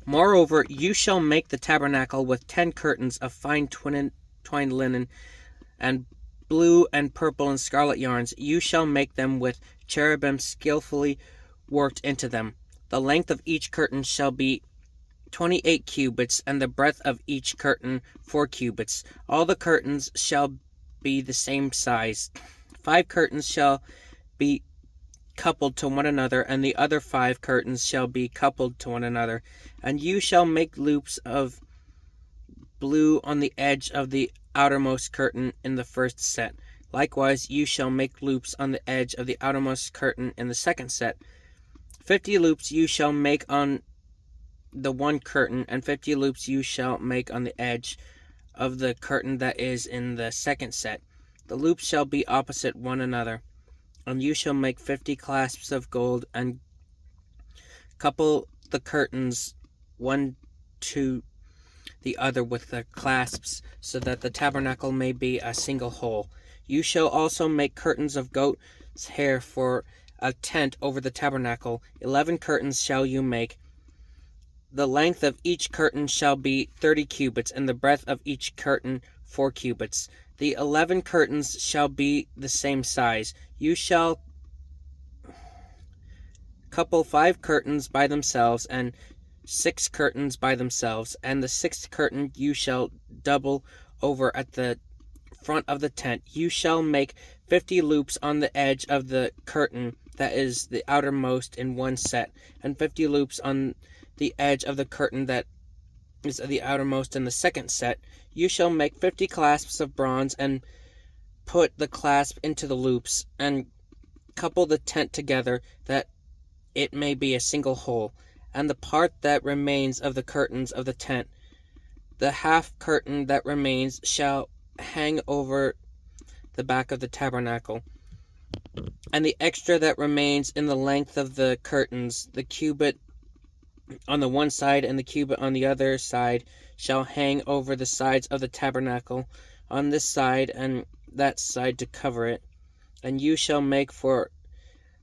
Moreover, you shall make the tabernacle with 10 curtains of fine twined linen, and blue and purple and scarlet yarns. You shall make them with cherubim skillfully worked into them. The length of each curtain shall be 28 cubits, and the breadth of each curtain 4 cubits. All the curtains shall be the same size. 5 curtains shall be coupled to one another, and the other 5 curtains shall be coupled to one another. And you shall make loops of blue on the edge of the outermost curtain in the first set. Likewise, you shall make loops on the edge of the outermost curtain in the second set. 50 loops you shall make on the one curtain, and 50 loops you shall make on the edge of the curtain that is in the second set. The loops shall be opposite one another. And you shall make 50 clasps of gold, and couple the curtains one to the other with the clasps, so that the tabernacle may be a single whole. You shall also make curtains of goat's hair for a tent over the tabernacle. 11 curtains shall you make. The length of each curtain shall be 30 cubits, and the breadth of each curtain 4 cubits. The 11 curtains shall be the same size. You shall couple 5 curtains by themselves, and 6 curtains by themselves, and the 6th curtain you shall double over at the front of the tent. You shall make 50 loops on the edge of the curtain that is the outermost in one set, and 50 loops on the edge of the curtain that is the outermost in the second set. You shall make 50 clasps of bronze, and put the clasp into the loops, and couple the tent together, that it may be a single whole. And the part that remains of the curtains of the tent, the half curtain that remains, shall hang over the back of the tabernacle. And the extra that remains in the length of the curtains, the cubit on the one side and the cubit on the other side, shall hang over the sides of the tabernacle, on this side and that side, to cover it. And you shall make for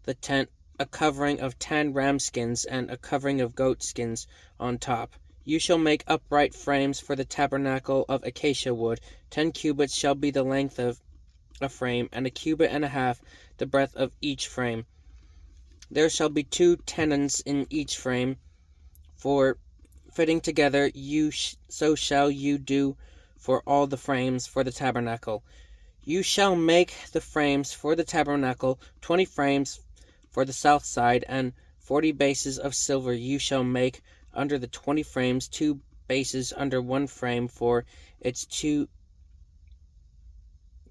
the tent a covering of 10 ram skins, and a covering of goat skins on top. You shall make upright frames for the tabernacle of acacia wood. 10 cubits shall be the length of a frame, and a cubit and a half the breadth of each frame. There shall be 2 tenons in each frame, for fitting together. So shall you do for all the frames for the tabernacle. You shall make the frames for the tabernacle, 20 frames for the south side, and 40 bases of silver you shall make under the 20 frames, 2 bases under one frame for its 2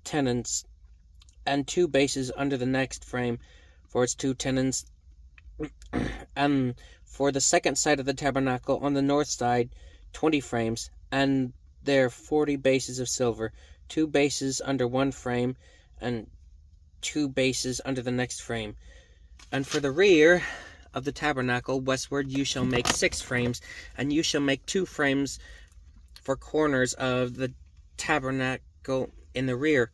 tenons, and 2 bases under the next frame for its 2 tenons. And for the second side of the tabernacle on the north side, 20 frames, and there 40 bases of silver, 2 bases under one frame, and 2 bases under the next frame. And for the rear of the tabernacle westward you shall make 6 frames, and you shall make 2 frames for corners of the tabernacle in the rear.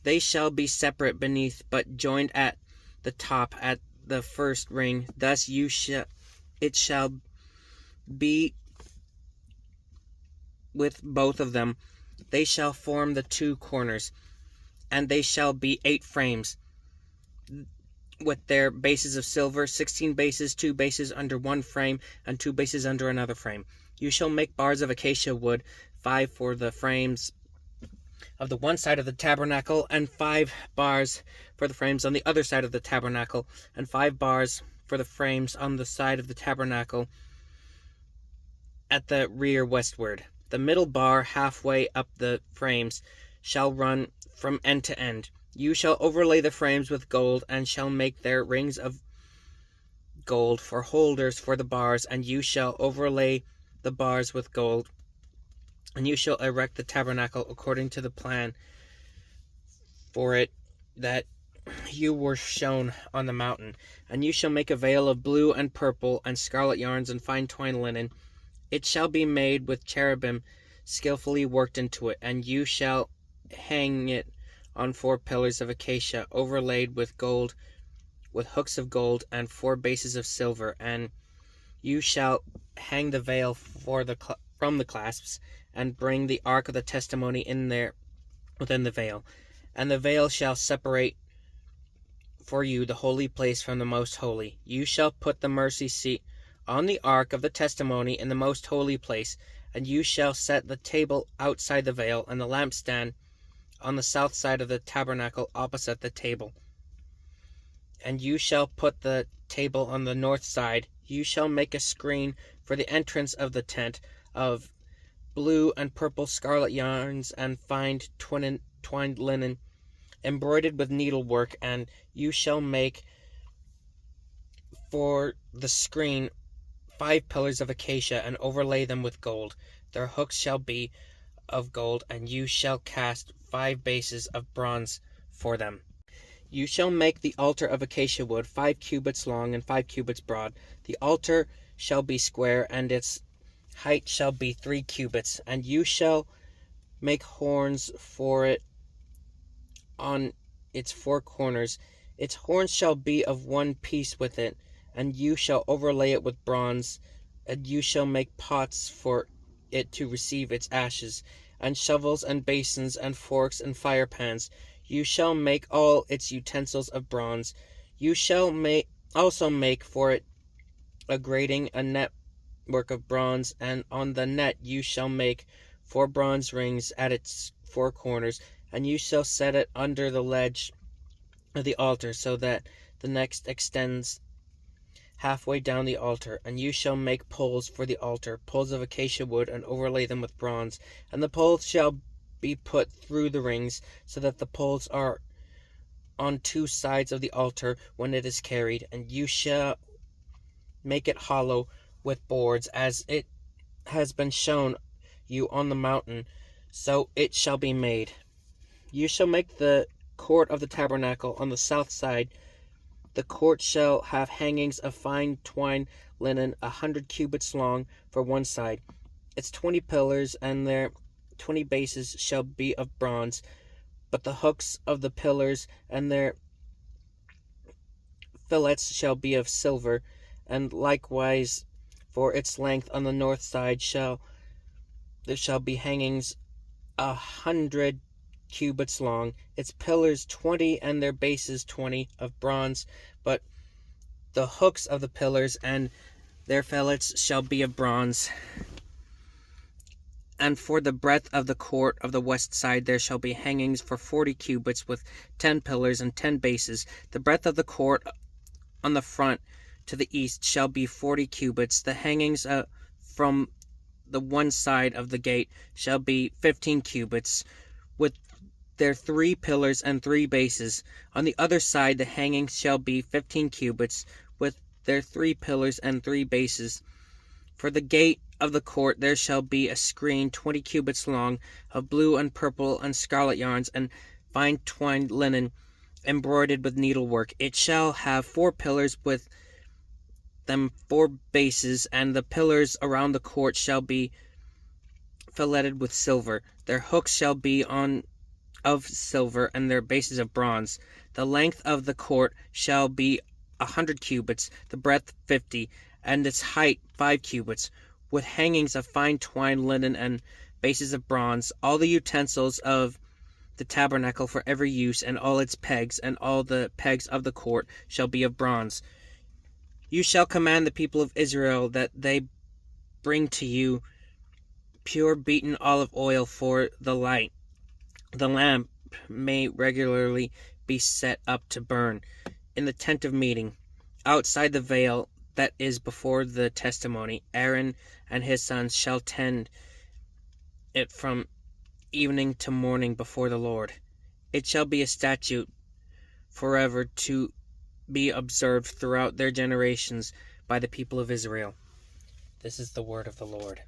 They shall be separate beneath, but joined at the top at the first ring. Thus it shall be with both of them. They shall form the 2 corners, and they shall be 8 frames, with their bases of silver, 16 bases, 2 bases under one frame, and 2 bases under another frame. You shall make bars of acacia wood, 5 for the frames of the one side of the tabernacle, and 5 bars for the frames on the other side of the tabernacle, and 5 bars for the frames on the side of the tabernacle at the rear westward. The middle bar halfway up the frames shall run from end to end. You shall overlay the frames with gold, and shall make their rings of gold for holders for the bars, and you shall overlay the bars with gold. And you shall erect the tabernacle according to the plan for it that you were shown on the mountain. And you shall make a veil of blue and purple and scarlet yarns and fine twined linen. It shall be made with cherubim skillfully worked into it, and you shall hang it on 4 pillars of acacia overlaid with gold, with hooks of gold, and 4 bases of silver, and You shall hang the veil from the clasps, and bring the ark of the testimony in there within the veil. And the veil shall separate for you the holy place from the most holy. You shall put the mercy seat on the ark of the testimony in the most holy place, and you shall set the table outside the veil, and the lampstand on the south side of the tabernacle opposite the table. And you shall put the table on the north side. You shall make a screen for the entrance of the tent of blue and purple scarlet yarns and fine twined linen, embroidered with needlework, and you shall make for the screen 5 pillars of acacia, and overlay them with gold. Their hooks shall be of gold, and you shall cast 5 bases of bronze for them. You shall make the altar of acacia wood, 5 cubits long and 5 cubits broad. The altar shall be square, and its height shall be 3 cubits. And you shall make horns for it on its 4 corners. Its horns shall be of one piece with it, and you shall overlay it with bronze. And you shall make pots for it to receive its ashes, and shovels and basins and forks and firepans. You shall make all its utensils of bronze. You shall also make for it a grating, a network of bronze, and on the net you shall make 4 bronze rings at its 4 corners, and you shall set it under the ledge of the altar, so that the neck extends halfway down the altar. And you shall make poles for the altar, poles of acacia wood, and overlay them with bronze. And the poles shall be put through the rings, so that the poles are on 2 sides of the altar when it is carried. And you shall make it hollow with boards, as it has been shown you on the mountain, so it shall be made. You shall make the court of the tabernacle on the south side. The court shall have hangings of fine twined linen 100 cubits long for one side. Its 20 pillars and their 20 bases shall be of bronze, but the hooks of the pillars and their fillets shall be of silver. And likewise for its length on the north side there shall be hangings 100 cubits long, its pillars 20 and their bases 20 of bronze, but the hooks of the pillars and their fillets shall be of bronze. And for the breadth of the court of the west side there shall be hangings for 40 cubits with 10 pillars and 10 bases. The breadth of the court on the front to the east shall be 40 cubits. The hangings from the one side of the gate shall be 15 cubits, with their 3 pillars and 3 bases. On the other side the hangings shall be 15 cubits, with their 3 pillars and 3 bases. For the gate of the court there shall be a screen 20 cubits long, of blue and purple and scarlet yarns, and fine twined linen, embroidered with needlework. It shall have 4 pillars with them 4 bases, and the pillars around the court shall be filleted with silver. Their hooks shall be of silver, and their bases of bronze. The length of the court shall be 100 cubits, the breadth 50, and its height 5 cubits, with hangings of fine twined linen and bases of bronze. All the utensils of the tabernacle for every use, and all its pegs, and all the pegs of the court shall be of bronze. You shall command the people of Israel that they bring to you pure beaten olive oil for the light. The lamp may regularly be set up to burn in the tent of meeting, outside the veil that is before the testimony. Aaron and his sons shall tend it from evening to morning before the Lord. It shall be a statute forever to be observed throughout their generations by the people of Israel. This is the word of the Lord.